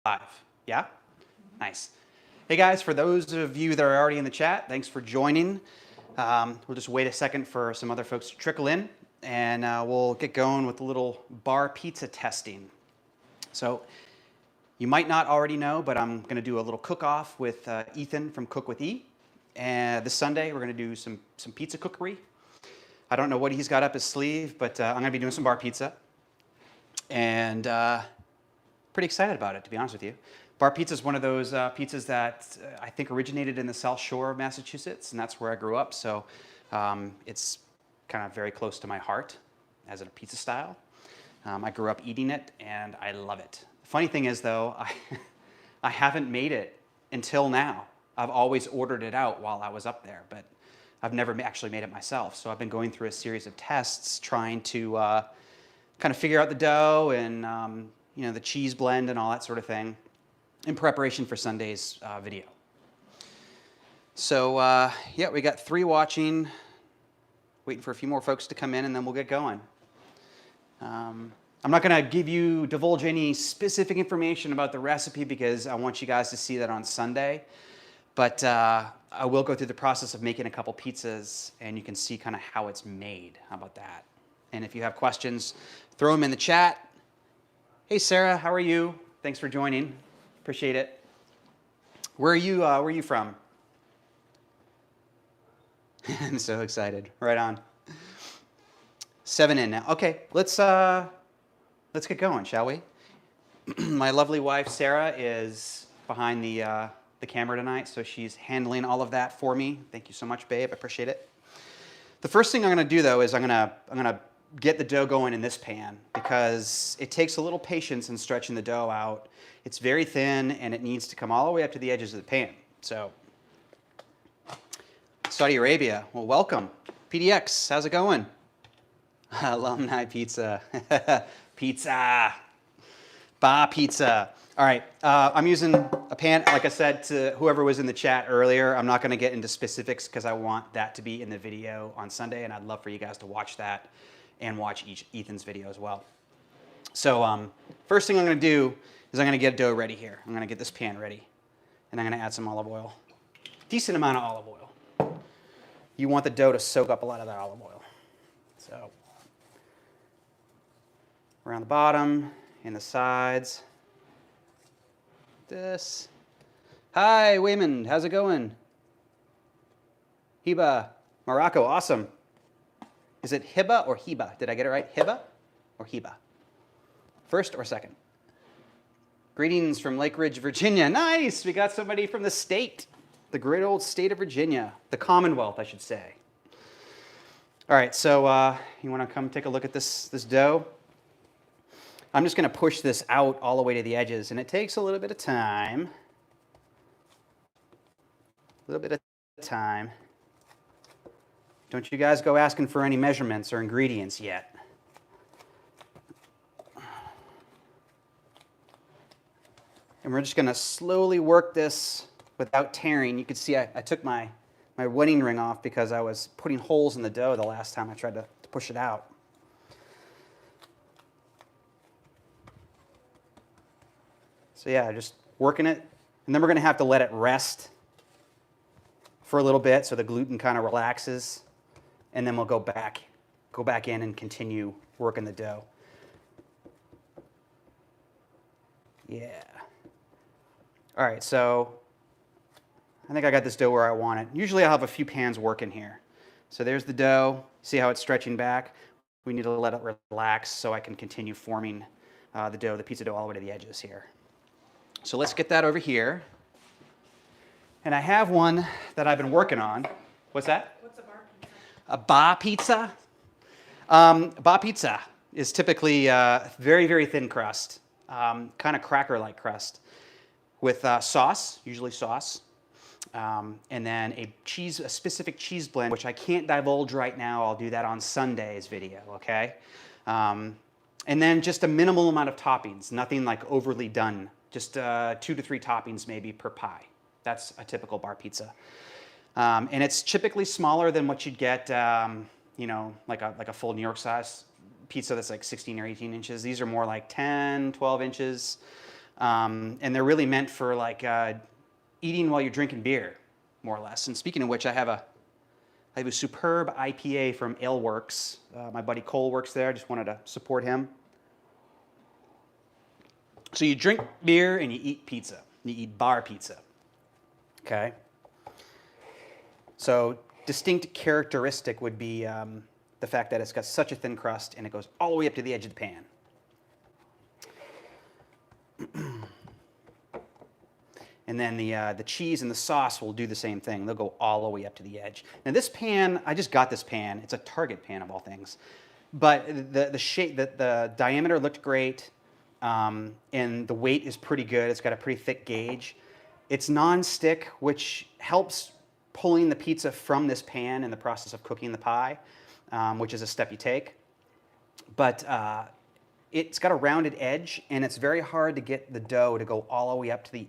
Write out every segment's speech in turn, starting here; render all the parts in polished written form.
Live. Yeah? Nice. Hey guys, for those of you that are already in the chat, thanks for joining. We'll just wait a second for some other folks to trickle in, and we'll get going with a little bar pizza testing. So you might not already know, but I'm going to do a little cook-off with Ethan from Cook with E. And this Sunday, we're going to do some pizza cookery. I don't know what he's got up his sleeve, but I'm going to be doing some bar pizza. And pretty excited about it, to be honest with you. Bar pizza is one of those pizzas that I think originated in the South Shore of Massachusetts, and that's where I grew up. So it's kind of very close to my heart as a pizza style. I grew up eating it, and I love it. The funny thing is, though, I haven't made it until now. I've always ordered it out while I was up there, but I've never actually made it myself. So I've been going through a series of tests trying to kind of figure out the dough and you know, the cheese blend and all that sort of thing in preparation for Sunday's video. So yeah, we got 3 watching, waiting for a few more folks to come in, and then we'll get going. I'm not going to divulge any specific information about the recipe because I want you guys to see that on Sunday. But I will go through the process of making a couple pizzas, and you can see kind of how it's made. How about that? And if you have questions, throw them in the chat. Hey, Sarah, how are you? Thanks for joining. Appreciate it. Where are you from? I'm so excited. Right on. 7 in now. Okay, let's get going, shall we? My lovely wife, Sarah, is behind the camera tonight, so she's handling all of that for me. Thank you so much, babe. I appreciate it. The first thing I'm going to do, though, is I'm gonna get the dough going in this pan because it takes a little patience in stretching the dough out. It's very thin, and it needs to come all the way up to the edges of the pan. So, Saudi Arabia, well, welcome. PDX, how's it going? Alumni pizza. Pizza. Bar pizza. All right, I'm using a pan, like I said to whoever was in the chat earlier. I'm not going to get into specifics because I want that to be in the video on Sunday, and I'd love for you guys to watch that and watch Ethan's video as well. So first thing I'm going to do is I'm going to get dough ready here. I'm going to get this pan ready, and I'm going to add some olive oil. Decent amount of olive oil. You want the dough to soak up a lot of that olive oil. So around the bottom and the sides. This. Hi, Wayman. How's it going? Hiba. Morocco. Awesome. Is it Hiba or Hiba? Did I get it right? Hiba or Hiba? First or second? Greetings from Lake Ridge, Virginia. Nice. We got somebody from the state. The great old state of Virginia. The Commonwealth, I should say. All right. So you want to come take a look at this dough? I'm just going to push this out all the way to the edges, and it takes a little bit of time. A little bit of time. Don't you guys go asking for any measurements or ingredients yet. And we're just going to slowly work this without tearing. You can see I took my wedding ring off because I was putting holes in the dough the last time I tried to push it out. So yeah, just working it, and then we're going to have to let it rest for a little bit so the gluten kind of relaxes, and then we'll go back in and continue working the dough. Yeah. All right, so I think I got this dough where I want it. Usually I'll have a few pans working here. So there's the dough. See how it's stretching back? We need to let it relax so I can continue forming the pizza dough all the way to the edges here. So let's get that over here. And I have one that I've been working on. What's that? What's a bar pizza? A bar pizza? Bar pizza is typically very, very thin crust, kind of cracker-like crust with sauce, usually sauce, and then a specific cheese blend, which I can't divulge right now. I'll do that on Sunday's video, okay? And then just a minimal amount of toppings, nothing like overly done. Just 2 to 3 toppings maybe per pie. That's a typical bar pizza. And it's typically smaller than what you'd get, you know, like a full New York size pizza that's like 16 or 18 inches. These are more like 10, 12 inches. And they're really meant for like eating while you're drinking beer, more or less. And speaking of which, I have a superb IPA from Ale Works. My buddy Cole works there. I just wanted to support him. So you drink beer and you eat pizza. You eat bar pizza. Okay. So distinct characteristic would be the fact that it's got such a thin crust and it goes all the way up to the edge of the pan. And then the cheese and the sauce will do the same thing. They'll go all the way up to the edge. Now this pan, I just got this pan. It's a Target pan of all things. But the shape, the diameter looked great, and the weight is pretty good. It's got a pretty thick gauge. It's non-stick, which helps pulling the pizza from this pan in the process of cooking the pie, which is a step you take. But it's got a rounded edge, and it's very hard to get the dough to go all the way up to the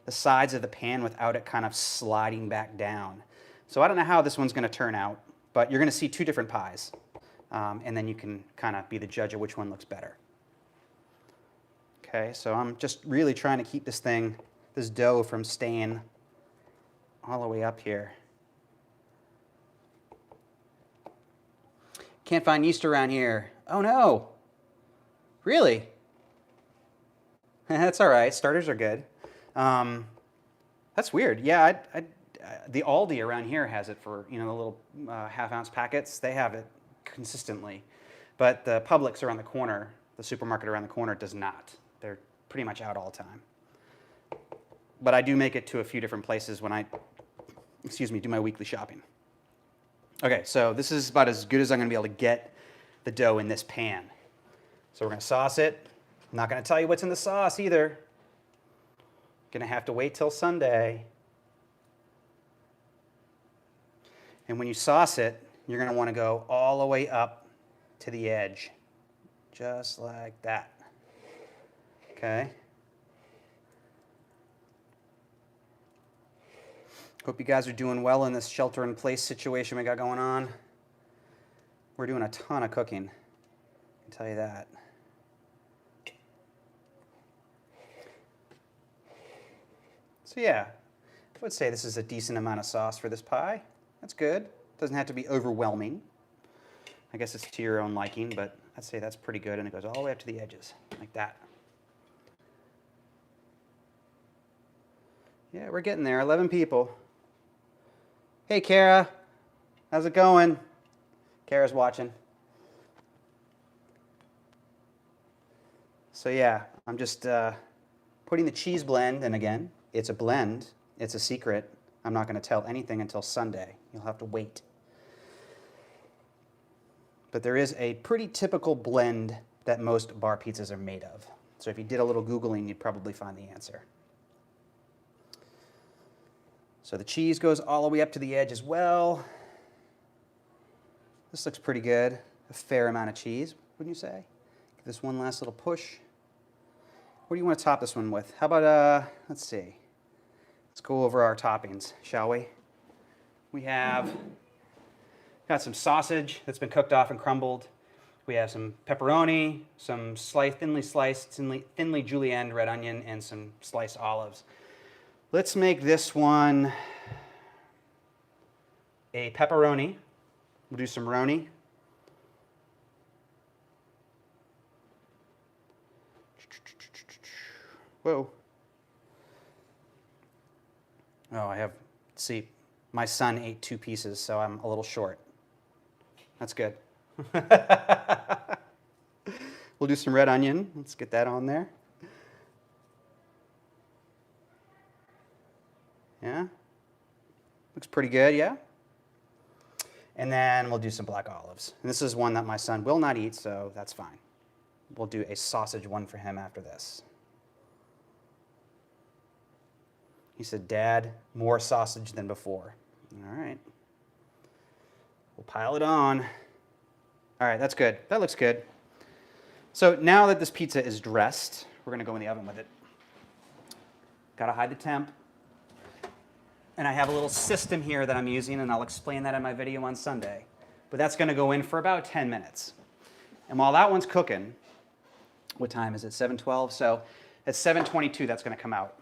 sides of the pan without it kind of sliding back down. So I don't know how this one's going to turn out, but you're going to see two different pies, and then you can kind of be the judge of which one looks better. Okay, so I'm just really trying to keep this dough from staying all the way up here. Can't find yeast around here. Oh no! Really? That's all right. Starters are good. That's weird. Yeah, the Aldi around here has it for, the little half-ounce packets. They have it consistently. But the Publix around the corner, the supermarket around the corner, does not. They're pretty much out all the time. But I do make it to a few different places when I, do my weekly shopping. Okay, so this is about as good as I'm going to be able to get the dough in this pan. So we're going to sauce it. I'm not going to tell you what's in the sauce either. Going to have to wait till Sunday. And when you sauce it, you're going to want to go all the way up to the edge, just like that. Okay? Hope you guys are doing well in this shelter-in-place situation we got going on. We're doing a ton of cooking, I can tell you that. So yeah, I would say this is a decent amount of sauce for this pie. That's good. Doesn't have to be overwhelming. I guess it's to your own liking, but I'd say that's pretty good, and it goes all the way up to the edges, like that. Yeah, we're getting there. 11 people. Hey, Kara. How's it going? Kara's watching. So yeah, I'm just putting the cheese blend, and again, it's a blend. It's a secret. I'm not going to tell anything until Sunday. You'll have to wait. But there is a pretty typical blend that most bar pizzas are made of. So if you did a little Googling, you'd probably find the answer. So the cheese goes all the way up to the edge as well. This looks pretty good. A fair amount of cheese, wouldn't you say? Give this one last little push. What do you want to top this one with? How about, let's see. Let's go over our toppings, shall we? We have got some sausage that's been cooked off and crumbled. We have some pepperoni, some thinly sliced, thinly julienned red onion, and some sliced olives. Let's make this one a pepperoni. We'll do some roni. Whoa. Oh, see, my son ate 2 pieces, so I'm a little short. That's good. We'll do some red onion. Let's get that on there. Yeah? Looks pretty good, yeah? And then we'll do some black olives. And this is one that my son will not eat, so that's fine. We'll do a sausage one for him after this. He said, "Dad, more sausage than before." All right. We'll pile it on. All right, that's good. That looks good. So now that this pizza is dressed, we're going to go in the oven with it. Got to hide the temp. And I have a little system here that I'm using, and I'll explain that in my video on Sunday. But that's going to go in for about 10 minutes. And while that one's cooking, what time is it? 7:12. So At 722, that's going to come out.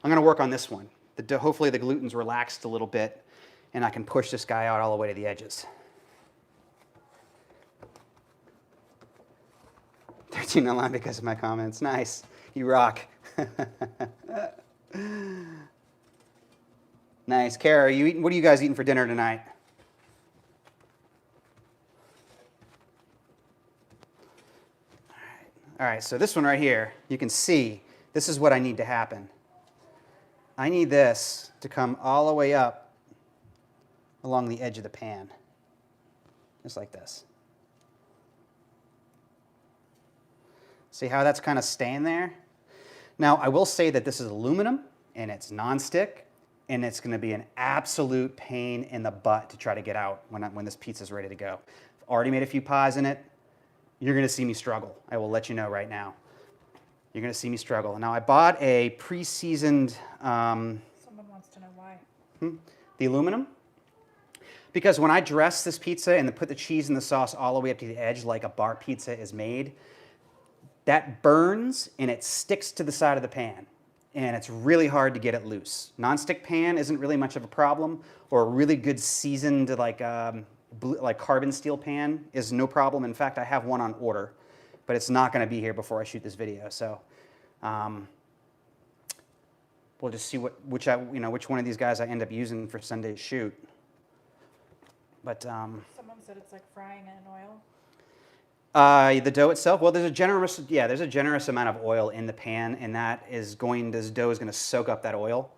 I'm going to work on this one. Hopefully the gluten's relaxed a little bit, and I can push this guy out all the way to the edges. 13 online because of my comments. Nice. You rock. Nice. Kara, what are you guys eating for dinner tonight? All right, so this one right here, you can see, this is what I need to happen. I need this to come all the way up along the edge of the pan, just like this. See how that's kind of staying there? Now, I will say that this is aluminum, and it's non-stick, and it's going to be an absolute pain in the butt to try to get out when this pizza's ready to go. I've already made a few pies in it. You're going to see me struggle. I will let you know right now. You're going to see me struggle. Now, I bought a pre-seasoned... Someone wants to know why. The aluminum. Because when I dress this pizza and put the cheese and the sauce all the way up to the edge like a bar pizza is made, that burns and it sticks to the side of the pan. And it's really hard to get it loose. Non-stick pan isn't really much of a problem, or a really good seasoned like carbon steel pan is no problem. In fact, I have one on order, but it's not going to be here before I shoot this video. So we'll just see which one of these guys I end up using for Sunday's shoot. But someone said it's like frying it in oil. The dough itself, well, there's a generous amount of oil in the pan, and this dough is going to soak up that oil.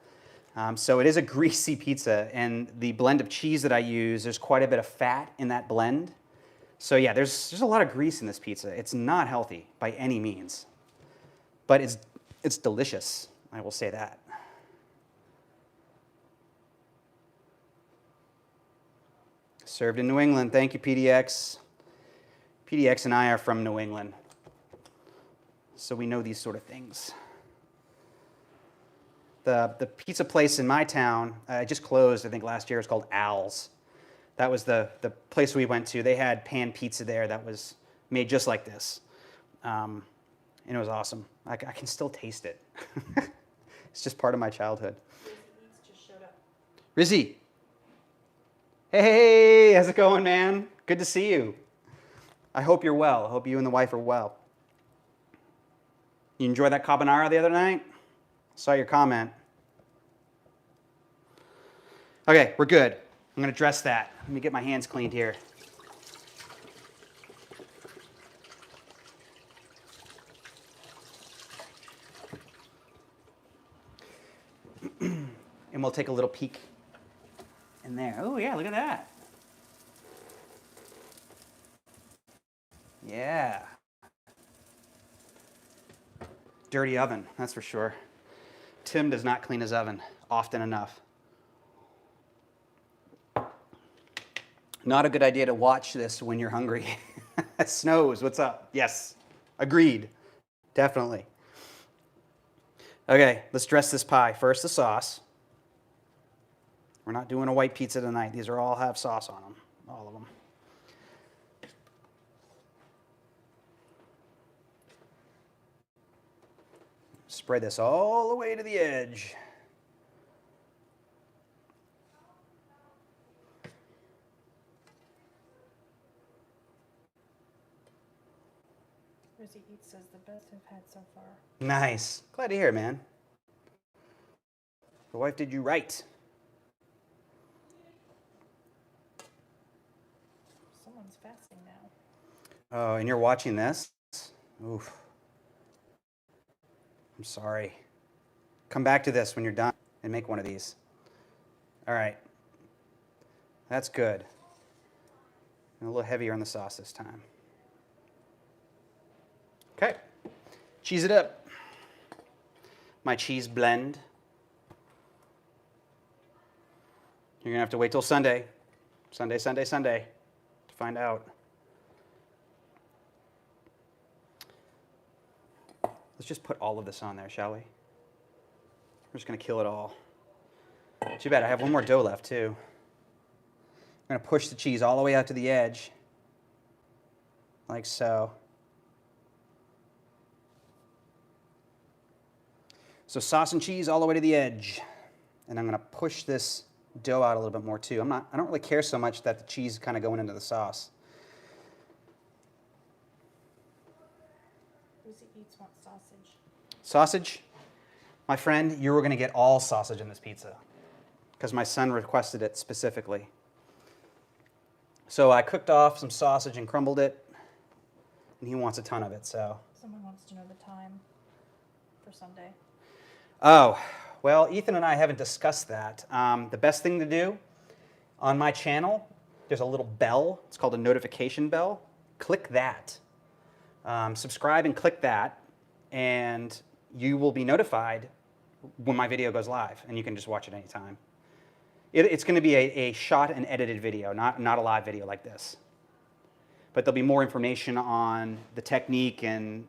So it is a greasy pizza, and the blend of cheese that I use, there's quite a bit of fat in that blend. So yeah, there's a lot of grease in this pizza. It's not healthy by any means, but it's delicious. I will say that. Served in New England. Thank you, PDX. PDX and I are from New England, so we know these sort of things. The pizza place in my town, just closed, I think last year. It's called Al's. That was the place we went to. They had pan pizza there that was made just like this. And it was awesome. I can still taste it. It's just part of my childhood. Just showed up. Rizzy. Hey, how's it going, man? Good to see you. I hope you're well. I hope you and the wife are well. You enjoyed that carbonara the other night? Saw your comment. Okay, we're good. I'm going to dress that. Let me get my hands cleaned here. And we'll take a little peek in there. Oh, yeah, look at that. Yeah. Dirty oven, that's for sure. Tim does not clean his oven often enough. Not a good idea to watch this when you're hungry. Snows, what's up? Yes, agreed. Definitely. Okay, let's dress this pie. First, the sauce. We're not doing a white pizza tonight. These all have sauce on them, all of them. Spread this all the way to the edge. Rizzy Eats says the best I've had so far. Nice. Glad to hear it, man. The wife did you right. Someone's fasting now. Oh, and you're watching this? Oof. I'm sorry. Come back to this when you're done and make one of these. All right. That's good. And a little heavier on the sauce this time. Okay. Cheese it up. My cheese blend. You're going to have to wait till Sunday. Sunday to find out. Let's just put all of this on there, shall we? We're just going to kill it all. Too bad, I have one more dough left, too. I'm going to push the cheese all the way out to the edge, like so. So sauce and cheese all the way to the edge. And I'm gonna push this dough out a little bit more too. I don't really care so much that the cheese is kind of going into the sauce. Lucy eats wants sausage. Sausage? My friend, you were gonna get all sausage in this pizza because my son requested it specifically. So I cooked off some sausage and crumbled it, and he wants a ton of it, so. Someone wants to know the time for Sunday. Oh, well, Ethan and I haven't discussed that. The best thing to do on my channel, there's a little bell. It's called a notification bell. Click that. Subscribe and click that, and you will be notified when my video goes live, and you can just watch it anytime. It's going to be a shot and edited video, not a live video like this. But there'll be more information on the technique and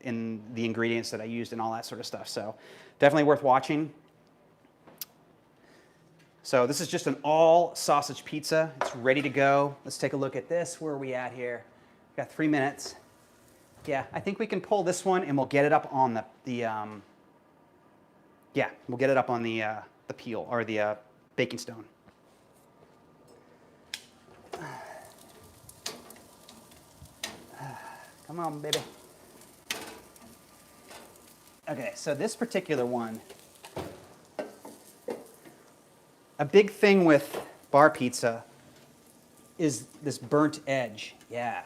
the ingredients that I used and all that sort of stuff. So definitely worth watching. So this is just an all sausage pizza. It's ready to go. Let's take a look at this. Where are we at here? We've got 3 minutes. Yeah, I think we can pull this one and we'll get it up on the we'll get it up on the peel or the baking stone. Come on, baby. Okay, so this particular one, a big thing with bar pizza is this burnt edge. Yeah.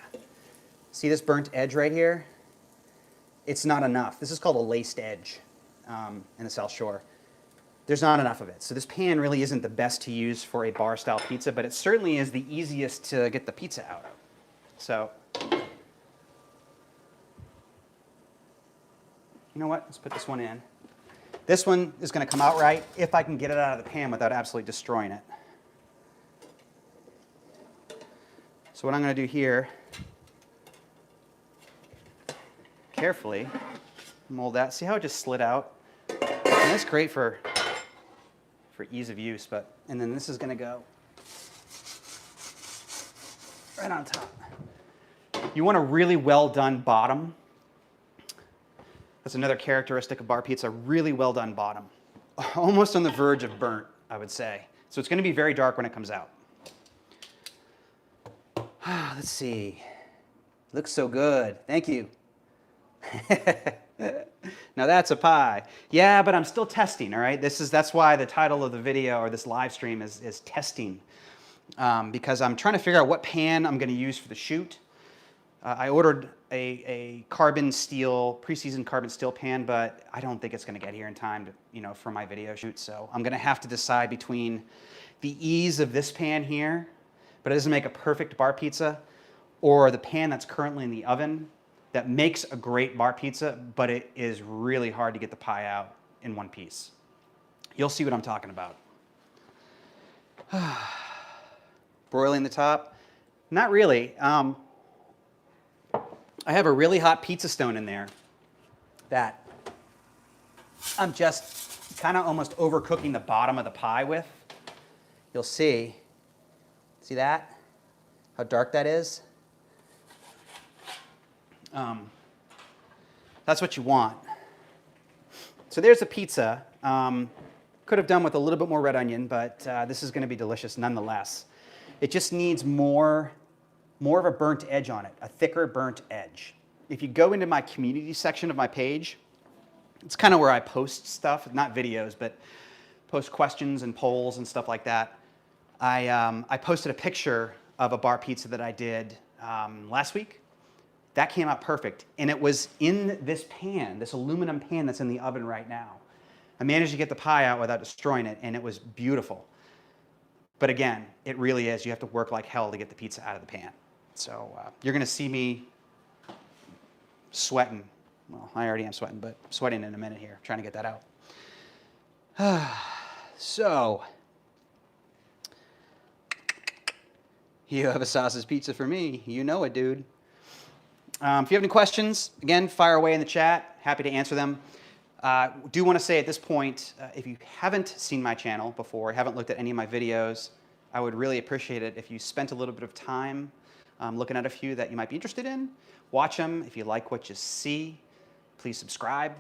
See this burnt edge right here? It's not enough. This is called a laced edge in the South Shore. There's not enough of it. So this pan really isn't the best to use for a bar-style pizza, but it certainly is the easiest to get the pizza out of. So, you know what? Let's put this one in. This one is going to come out right if I can get it out of the pan without absolutely destroying it. So what I'm going to do here, carefully mold that. See how it just slid out? And that's great for ease of use, and then this is going to go right on top. You want a really well done bottom. That's another characteristic of bar pizza, really well done bottom. Almost on the verge of burnt, I would say. So it's going to be very dark when it comes out. Let's see. Looks so good. Thank you. Now that's a pie. Yeah, but I'm still testing, all right? That's why the title of the video or this live stream is testing. Because I'm trying to figure out what pan I'm going to use for the shoot. I ordered a carbon steel, pre-seasoned carbon steel pan, but I don't think it's going to get here in time to, for my video shoot. So I'm going to have to decide between the ease of this pan here, but it doesn't make a perfect bar pizza, or the pan that's currently in the oven that makes a great bar pizza, but it is really hard to get the pie out in one piece. You'll see what I'm talking about. Broiling the top? Not really. I have a really hot pizza stone in there that I'm just kind of almost overcooking the bottom of the pie with. You'll see. See that? How dark that is? That's what you want. So there's a pizza. Could have done with a little bit more red onion, but this is going to be delicious nonetheless. It just needs more of a burnt edge on it, a thicker burnt edge. If you go into my community section of my page, it's kind of where I post stuff, not videos, but post questions and polls and stuff like that. I posted a picture of a bar pizza that I did last week. That came out perfect, and it was in this pan, this aluminum pan that's in the oven right now. I managed to get the pie out without destroying it, and it was beautiful. But again, it really is. You have to work like hell to get the pizza out of the pan. So you're going to see me sweating. Well, I already am sweating, but sweating in a minute here, trying to get that out. So, you have a sausage pizza for me. You know it, dude. If you have any questions, again, fire away in the chat. Happy to answer them. Do want to say at this point, if you haven't seen my channel before, haven't looked at any of my videos, I would really appreciate it if you spent a little bit of time looking at a few that you might be interested in. Watch them if you like what you see. please subscribe,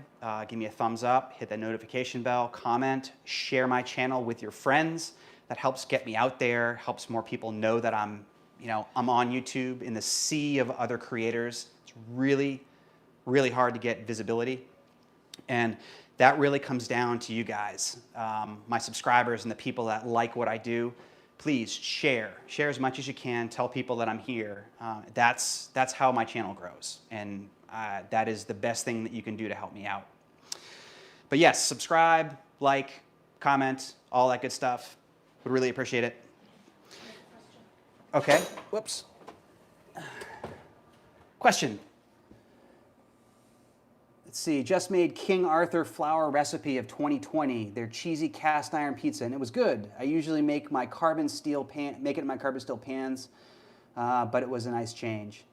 give me a thumbs up, hit that notification bell, comment, share my channel with your friends. That helps get me out there, helps more people know that I'm on YouTube in the sea of other creators. It's really, really hard to get visibility. And that really comes down to you guys, my subscribers and the people that like what I do. Please share as much as you can. Tell people that I'm here. That's how my channel grows, and that is the best thing that you can do to help me out. But yes, subscribe, like, comment, all that good stuff. Would really appreciate it. Okay. Whoops. Question. Let's see, just made King Arthur flour recipe of 2020, their cheesy cast iron pizza, and it was good. I usually make it in my carbon steel pans, but it was a nice change.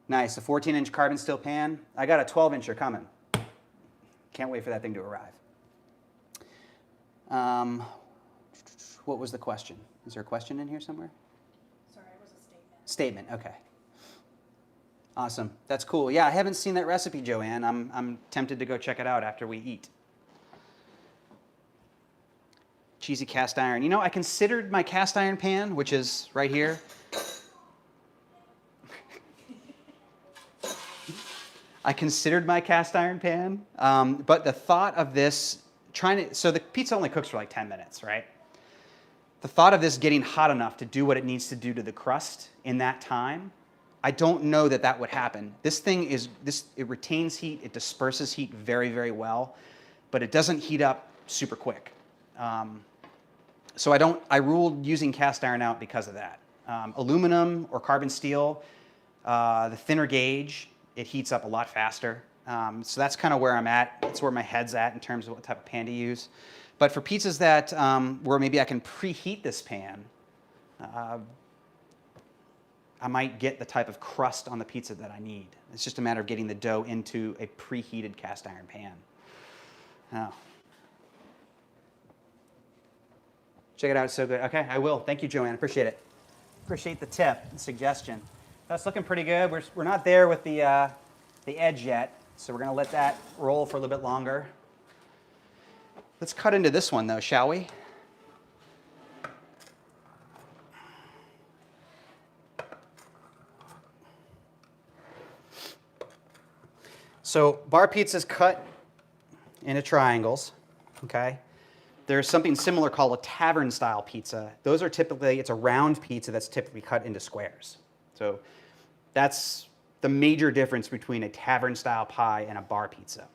Nice, a 14-inch carbon steel pan. I got a 12-incher coming. Can't wait for that thing to arrive. What was the question? Is there a question in here somewhere? Sorry, it was a statement. Statement, okay. Awesome. That's cool. Yeah, I haven't seen that recipe, Joanne. I'm tempted to go check it out after we eat. Cheesy cast iron. You know, I considered my cast iron pan, which is right here. I considered my cast iron pan, but the thought of this, so the pizza only cooks for like 10 minutes, right? The thought of this getting hot enough to do what it needs to do to the crust in that time, I don't know that would happen. This thing it retains heat, it disperses heat very, very well, but it doesn't heat up super quick. So I ruled using cast iron out because of that. Aluminum or carbon steel, the thinner gauge, it heats up a lot faster. So that's kind of where I'm at. That's where my head's at in terms of what type of pan to use. But for pizzas that where maybe I can preheat this pan, I might get the type of crust on the pizza that I need. It's just a matter of getting the dough into a preheated cast iron pan. Oh. Check it out, it's so good. Okay, I will. Thank you, Joanne. Appreciate it. Appreciate the tip and suggestion. That's looking pretty good. We're not there with the edge yet, so we're going to let that roll for a little bit longer. Let's cut into this one, though, shall we? So bar pizza's cut into triangles, okay? There's something similar called a tavern-style pizza. Those are typically, it's a round pizza that's typically cut into squares. So that's the major difference between a tavern-style pie and a bar pizza.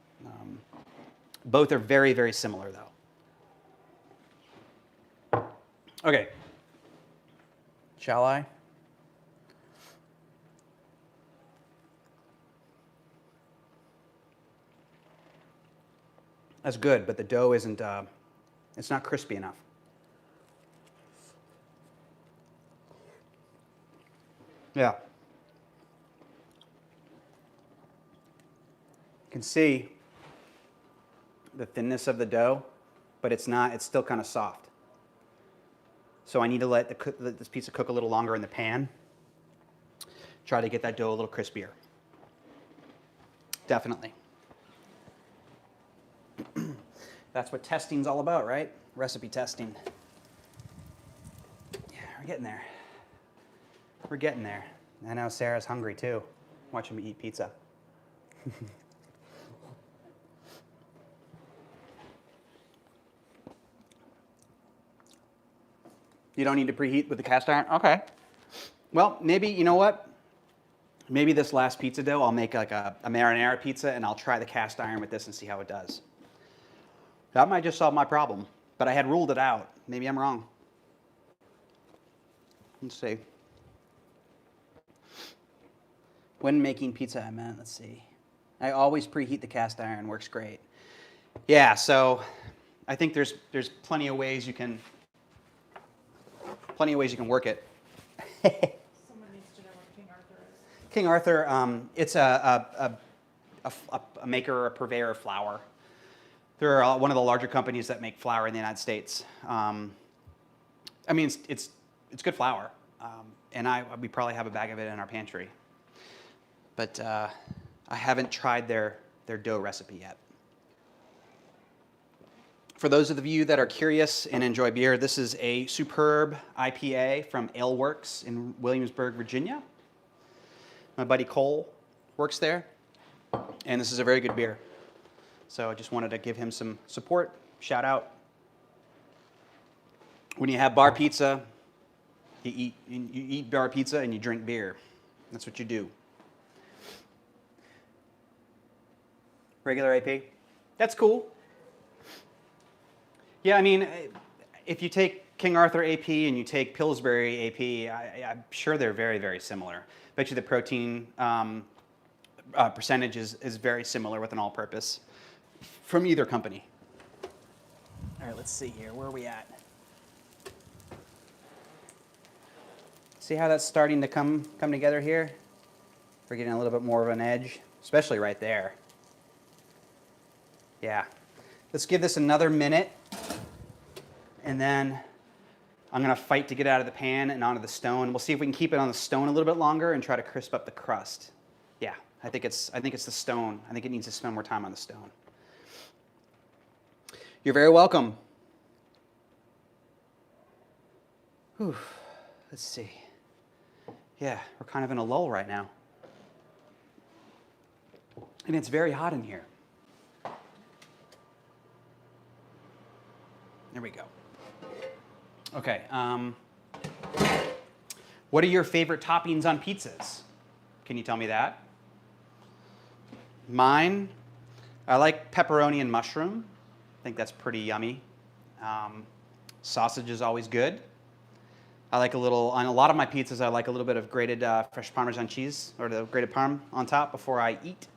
Both are very, very similar, though. Okay. Shall I? That's good, but the dough isn't, it's not crispy enough. Yeah. You can see the thinness of the dough, but it's still kind of soft. So I need to let this pizza cook a little longer in the pan. Try to get that dough a little crispier. Definitely. That's what testing's all about, right? Recipe testing. Yeah, we're getting there. We're getting there. I know Sarah's hungry too. Watching me eat pizza. You don't need to preheat with the cast iron? Okay. Well, maybe, you know what? Maybe this last pizza dough, I'll make like a marinara pizza and I'll try the cast iron with this and see how it does. That might just solve my problem, but I had ruled it out. Maybe I'm wrong. Let's see. When making pizza, I meant, let's see. I always preheat the cast iron, works great. Yeah, so I think there's plenty of ways you can work it. Someone needs to know what King Arthur is. King Arthur, it's a maker or a purveyor of flour. They're one of the larger companies that make flour in the United States. I mean, it's good flour, and we probably have a bag of it in our pantry. But I haven't tried their their dough recipe yet. For those of you that are curious and enjoy beer, this is a superb IPA from Ale Works in Williamsburg, Virginia. My buddy Cole works there, and this is a very good beer. So I just wanted to give him some support, shout out. When you have bar pizza, you eat bar pizza and you drink beer. That's what you do. Regular AP? That's cool. Yeah, I mean, if you take King Arthur AP and you take Pillsbury AP, I'm sure they're very, very similar. Bet you the protein percentage is very similar with an all-purpose from either company. All right, let's see here. Where are we at? See how that's starting to come together here? We're getting a little bit more of an edge, especially right there. Yeah. Let's give this another minute, and then I'm going to fight to get out of the pan and onto the stone. We'll see if we can keep it on the stone a little bit longer and try to crisp up the crust. Yeah, I think it's the stone. I think it needs to spend more time on the stone. You're very welcome. Whew. Let's see. Yeah, we're kind of in a lull right now. And it's very hot in here. There we go. Okay. What are your favorite toppings on pizzas? Can you tell me that? Mine, I like pepperoni and mushroom. I think that's pretty yummy. Sausage is always good. I like on a lot of my pizzas, I like a little bit of grated fresh Parmesan cheese, or the grated Parm on top before I eat.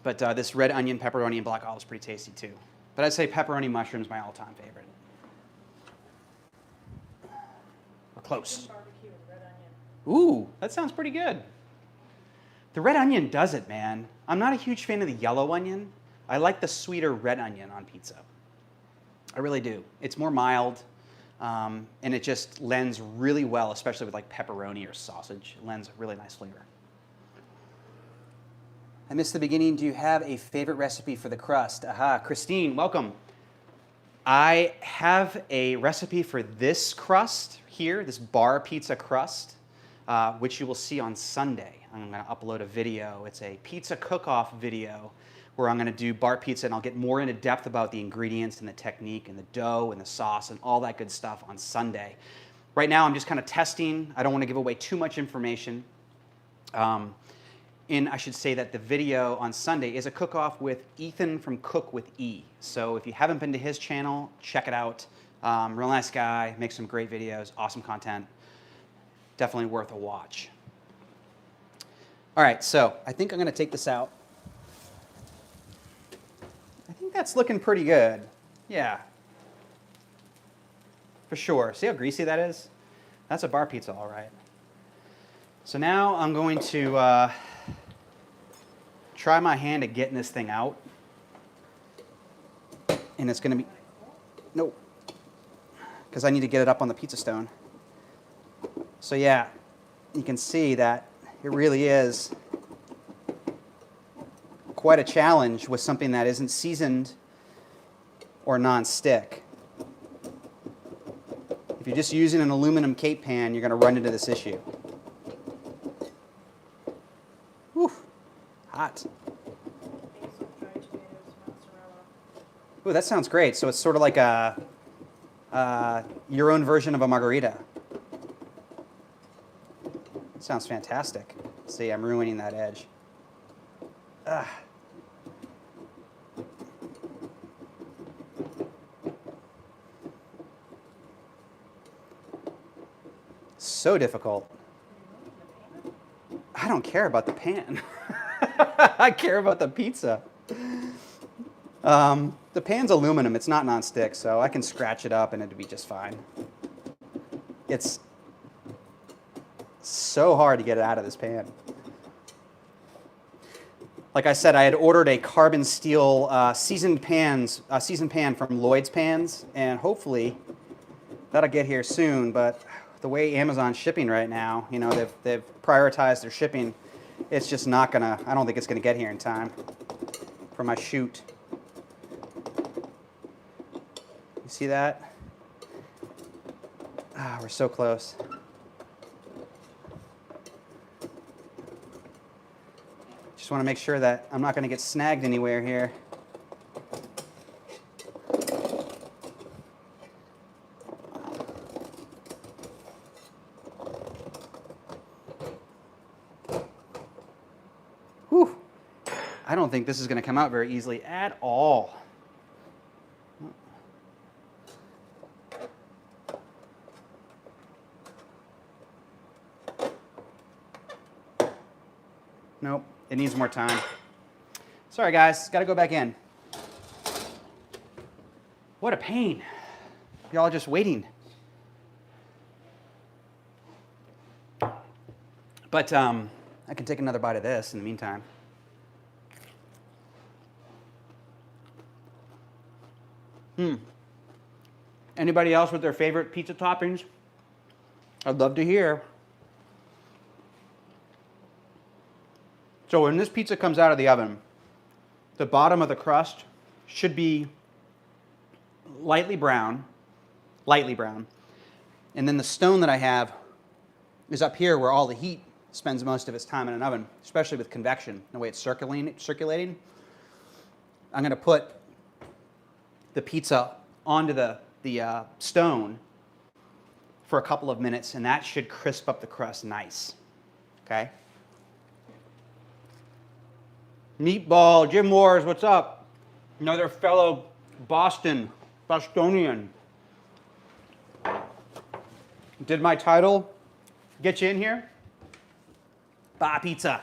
But this red onion, pepperoni, and black olive is pretty tasty too. But I'd say pepperoni mushroom is my all-time favorite. We're close. Barbecue with red onion. Ooh, that sounds pretty good. The red onion does it, man. I'm not a huge fan of the yellow onion. I like the sweeter red onion on pizza. I really do. It's more mild, and it just lends really well, especially with like pepperoni or sausage. It lends a really nice flavor. I missed the beginning. Do you have a favorite recipe for the crust? Aha, Christine, welcome. I have a recipe for this crust here, this bar pizza crust, which you will see on Sunday. I'm going to upload a video. It's a pizza cook-off video where I'm going to do bar pizza, and I'll get more into depth about the ingredients and the technique and the dough and the sauce and all that good stuff on Sunday. Right now, I'm just kind of testing. I don't want to give away too much information. I should say that the video on Sunday is a cook-off with Ethan from Cook with E. So if you haven't been to his channel, check it out. Real nice guy, makes some great videos, awesome content. Definitely worth a watch. All right, so I think I'm going to take this out. I think that's looking pretty good. Yeah. For sure. See how greasy that is? That's a bar pizza, all right. So now I'm going to try my hand at getting this thing out. And it's going to be, nope, because I need to get it up on the pizza stone. So yeah, you can see that it really is quite a challenge with something that isn't seasoned or non-stick. If you're just using an aluminum cake pan, you're going to run into this issue. Whew, hot. Basil, dried tomatoes, mozzarella. Ooh, that sounds great. So it's sort of like your own version of a margarita. Sounds fantastic. See, I'm ruining that edge. Ugh. So difficult. I don't care about the pan. I care about the pizza. The pan's aluminum. It's not nonstick, so I can scratch it up and it'll be just fine. It's so hard to get it out of this pan. Like I said, I had ordered a carbon steel seasoned pan from Lloyd's Pans, and hopefully that'll get here soon. But the way Amazon's shipping right now, you know, they've prioritized their shipping. it's just not gonna, I don't think it's gonna get here in time for my shoot. You see that? Ah, we're so close. Just want to make sure that I'm not going to get snagged anywhere here. Whew. I don't think this is going to come out very easily at all. Nope, it needs more time. Sorry guys, gotta go back in. What a pain. Y'all just waiting. But I can take another bite of this in the meantime. Anybody else with their favorite pizza toppings? I'd love to hear. So when this pizza comes out of the oven, the bottom of the crust should be lightly brown, and then the stone that I have is up here where all the heat spends most of its time in an oven, especially with convection, the way it's circulating. I'm going to put the pizza onto the stone for a couple of minutes, and that should crisp up the crust nice. Okay? Meatball, Jim Wars, what's up? Another fellow Bostonian. Did my title get you in here? Ba pizza.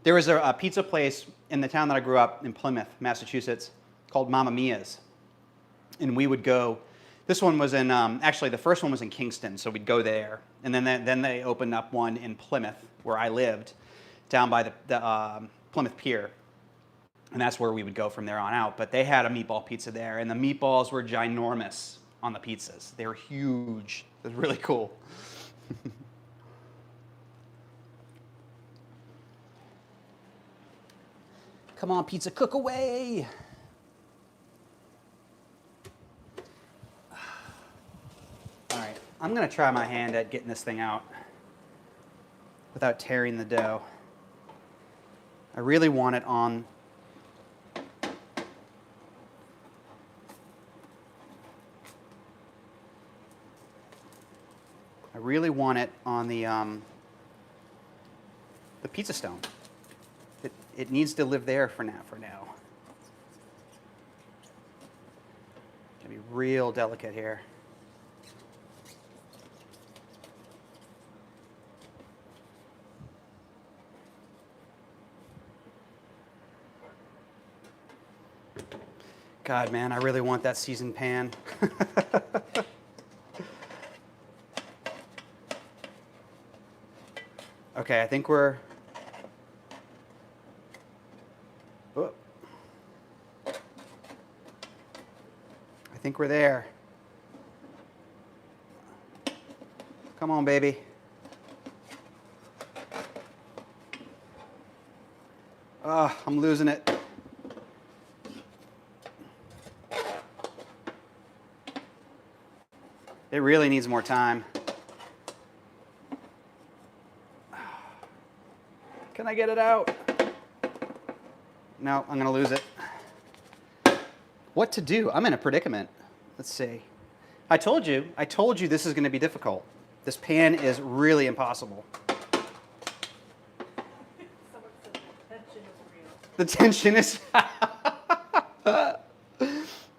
There was a pizza place in the town that I grew up in, Plymouth, Massachusetts, called Mamma Mia's. And we would go, this one was in, actually the first one was in Kingston, so we'd go there. And then they opened up one in Plymouth, where I lived, down by the Plymouth Pier. And that's where we would go from there on out. But they had a meatball pizza there, and the meatballs were ginormous on the pizzas. They were huge. It was really cool. Come on, pizza, cook away. All right, I'm going to try my hand at getting this thing out without tearing the dough. I really want it on the pizza stone. It needs to live there for now. Gotta be real delicate here. God, man, I really want that seasoned pan. Okay, I think we're... Oh. I think we're there. Come on, baby. Oh, I'm losing it. It really needs more time. Can I get it out? No, I'm going to lose it. What to do? I'm in a predicament. Let's see. I told you this is going to be difficult. This pan is really impossible. Someone said the tension is real. The tension is...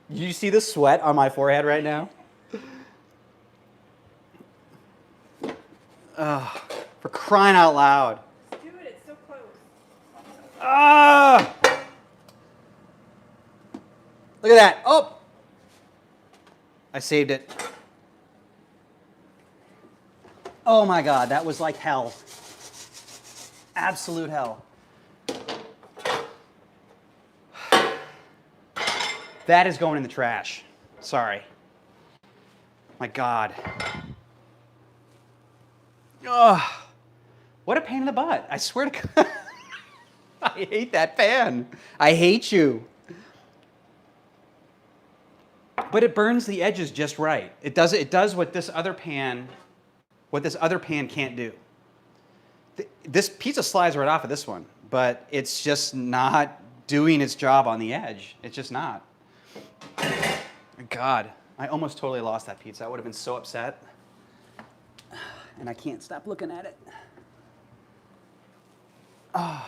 You see the sweat on my forehead right now? For crying out loud. Just do it, it's so close. Ah! Look at that. Oh! I saved it. Oh my God, that was like hell. Absolute hell. That is going in the trash. Sorry. My God. Ugh, what a pain in the butt. I swear to God. I hate that pan. I hate you. But it burns the edges just right. It does what this other pan can't do. This pizza slides right off of this one, but it's just not doing its job on the edge. It's just not. God, I almost totally lost that pizza. I would have been so upset. And I can't stop looking at it. Oh.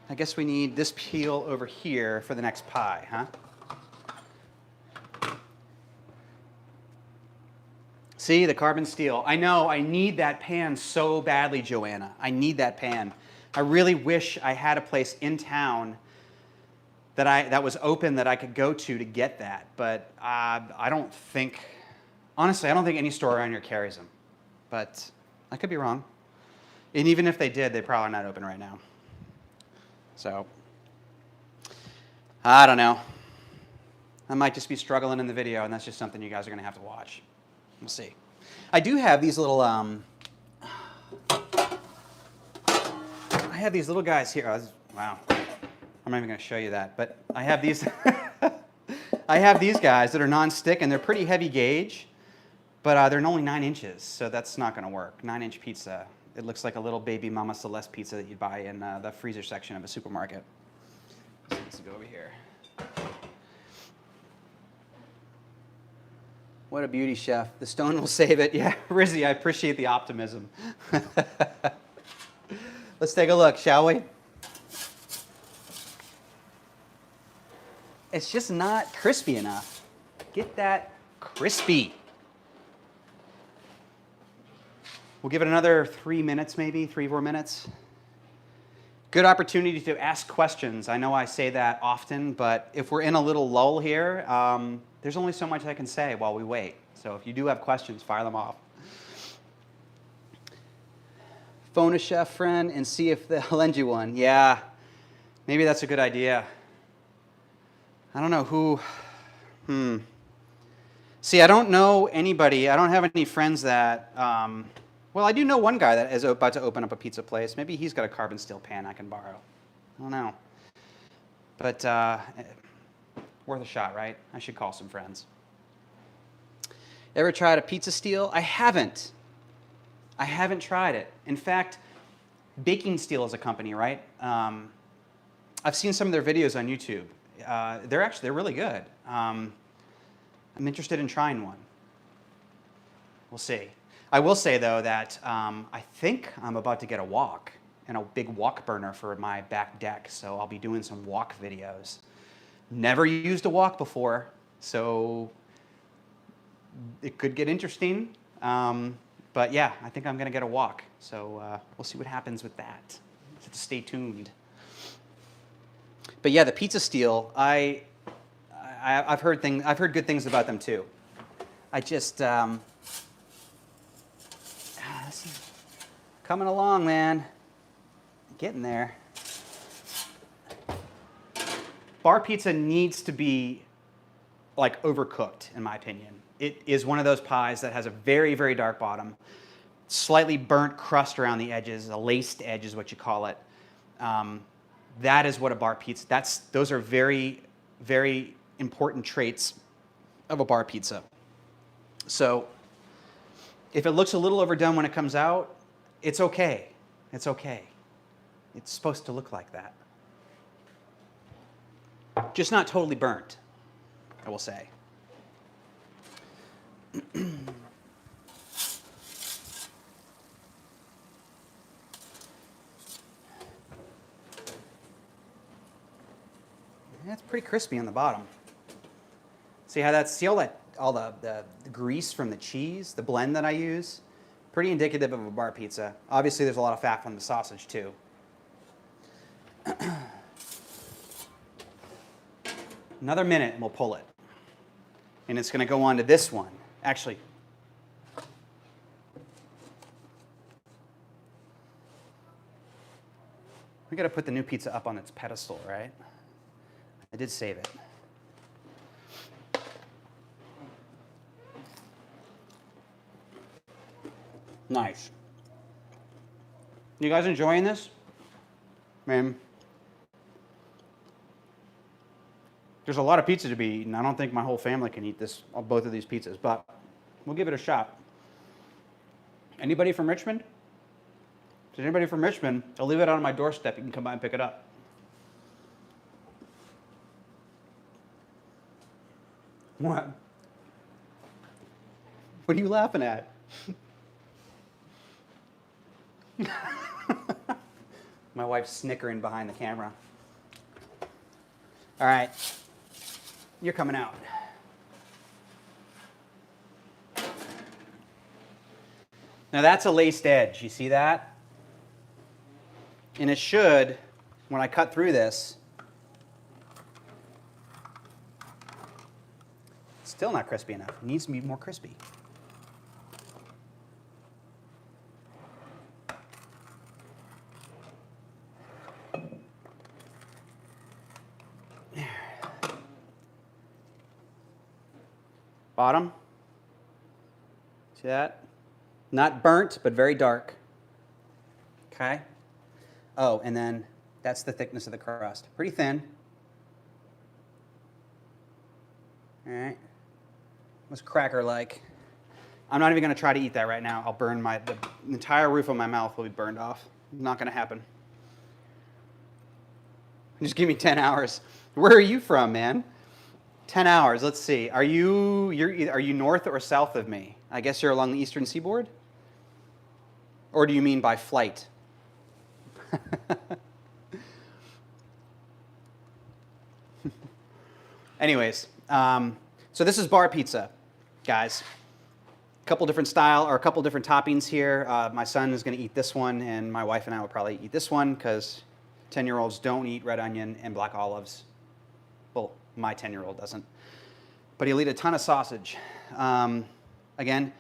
I guess we need this peel over here for the next pie, huh? See, the carbon steel. I know, I need that pan so badly, Joanna. I need that pan. I really wish I had a place in town that was open that I could go to get that. But I don't think, honestly, I don't think any store around here carries them. But I could be wrong. And even if they did, they're probably not open right now. So, I don't know. I might just be struggling in the video, and that's just something you guys are going to have to watch. We'll see. I do have these little, I have these little guys here. Wow. I'm not even going to show you that, but I have these, I have these guys that are non-stick, and they're pretty heavy gauge, but they're only 9 inches, so that's not going to work. 9-inch pizza. It looks like a little baby Mama Celeste pizza that you'd buy in the freezer section of a supermarket. So let's go over here. What a beauty, chef. The stone will save it. Yeah, Rizzy, I appreciate the optimism. Let's take a look, shall we? It's just not crispy enough. Get that crispy. We'll give it another 3 minutes, maybe 3-4 minutes. Good opportunity to ask questions. I know I say that often, but if we're in a little lull here, there's only so much I can say while we wait. So if you do have questions, fire them off. Phone a chef friend and see if they'll lend you one. Yeah, maybe that's a good idea. I don't know who. See, I don't know anybody. I don't have any friends that. Well, I do know one guy that is about to open up a pizza place. Maybe he's got a carbon steel pan I can borrow. I don't know. But worth a shot, right? I should call some friends. Ever tried a pizza steel? I haven't. I haven't tried it. In fact, Baking Steel is a company, right? I've seen some of their videos on YouTube. They're really good. I'm interested in trying one. We'll see. I will say, though, that I think I'm about to get a wok and a big wok burner for my back deck, so I'll be doing some wok videos. Never used a wok before, so it could get interesting. But yeah, I think I'm going to get a wok, so we'll see what happens with that. So stay tuned. But yeah, the pizza steel, I've heard good things about them too. I just coming along, man. Getting there. Bar pizza needs to be like overcooked, in my opinion. It is one of those pies that has a very, very dark bottom, slightly burnt crust around the edges, a laced edge is what you call it. That is what a bar pizza, those are very, very important traits of a bar pizza. So if it looks a little overdone when it comes out, it's okay. It's okay. It's supposed to look like that. Just not totally burnt, I will say. It's pretty crispy on the bottom. See how that's, see all the grease from the cheese, the blend that I use? Pretty indicative of a bar pizza. Obviously, there's a lot of fat from the sausage, too. Another minute and we'll pull it. And it's going to go on to this one. Actually, we got to put the new pizza up on its pedestal, right? I did save it. Nice. You guys enjoying this? Man, there's a lot of pizza to be eaten. I don't think my whole family can eat both of these pizzas, but we'll give it a shot. Anybody from Richmond? Is there anybody from Richmond? I'll leave it on my doorstep. You can come by and pick it up. What? What are you laughing at? My wife's snickering behind the camera. All right. You're coming out. Now that's a laced edge. You see that? And it should, when I cut through this, it's still not crispy enough. It needs to be more crispy. Bottom. See that? Not burnt, but very dark. Okay. Oh, and then that's the thickness of the crust. Pretty thin. All right. What's cracker like? I'm not even going to try to eat that right now. I'll burn the entire roof of my mouth will be burned off. Not going to happen. Just give me 10 hours. Where are you from, man? 10 hours. Let's see. Are you north or south of me? I guess you're along the eastern seaboard? Or do you mean by flight? Anyways, so this is bar pizza, guys. A couple different toppings here. My son is going to eat this one, and my wife and I will probably eat this one because 10-year-olds don't eat red onion and black olives. Well, my 10-year-old doesn't. But he'll eat a ton of sausage. Again,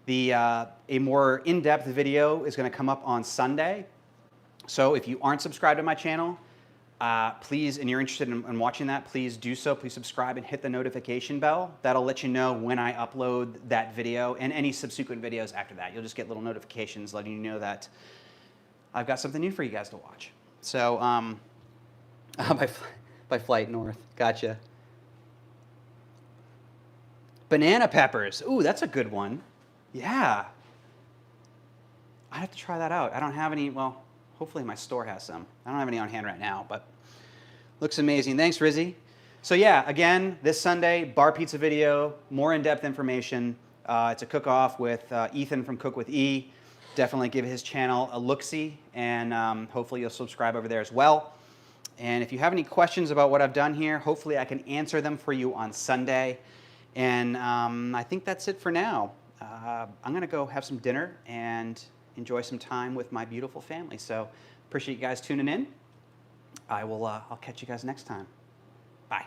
a more in-depth video is going to come up on Sunday. So if you aren't subscribed to my channel, please, and you're interested in watching that, please do so. Please subscribe and hit the notification bell. That'll let you know when I upload that video and any subsequent videos after that. You'll just get little notifications letting you know that I've got something new for you guys to watch. So by flight north. Gotcha. Banana peppers. Ooh, that's a good one. Yeah. I'd have to try that out. I don't have any, well, hopefully my store has some. I don't have any on hand right now, but looks amazing. Thanks, Rizzy. So yeah, again, this Sunday, bar pizza video, more in-depth information. It's a cook-off with Ethan from Cook with E. Definitely give his channel a look-see, and hopefully you'll subscribe over there as well. And if you have any questions about what I've done here, hopefully I can answer them for you on Sunday. And I think that's it for now. I'm going to go have some dinner and enjoy some time with my beautiful family. So appreciate you guys tuning in. I'll catch you guys next time. Bye.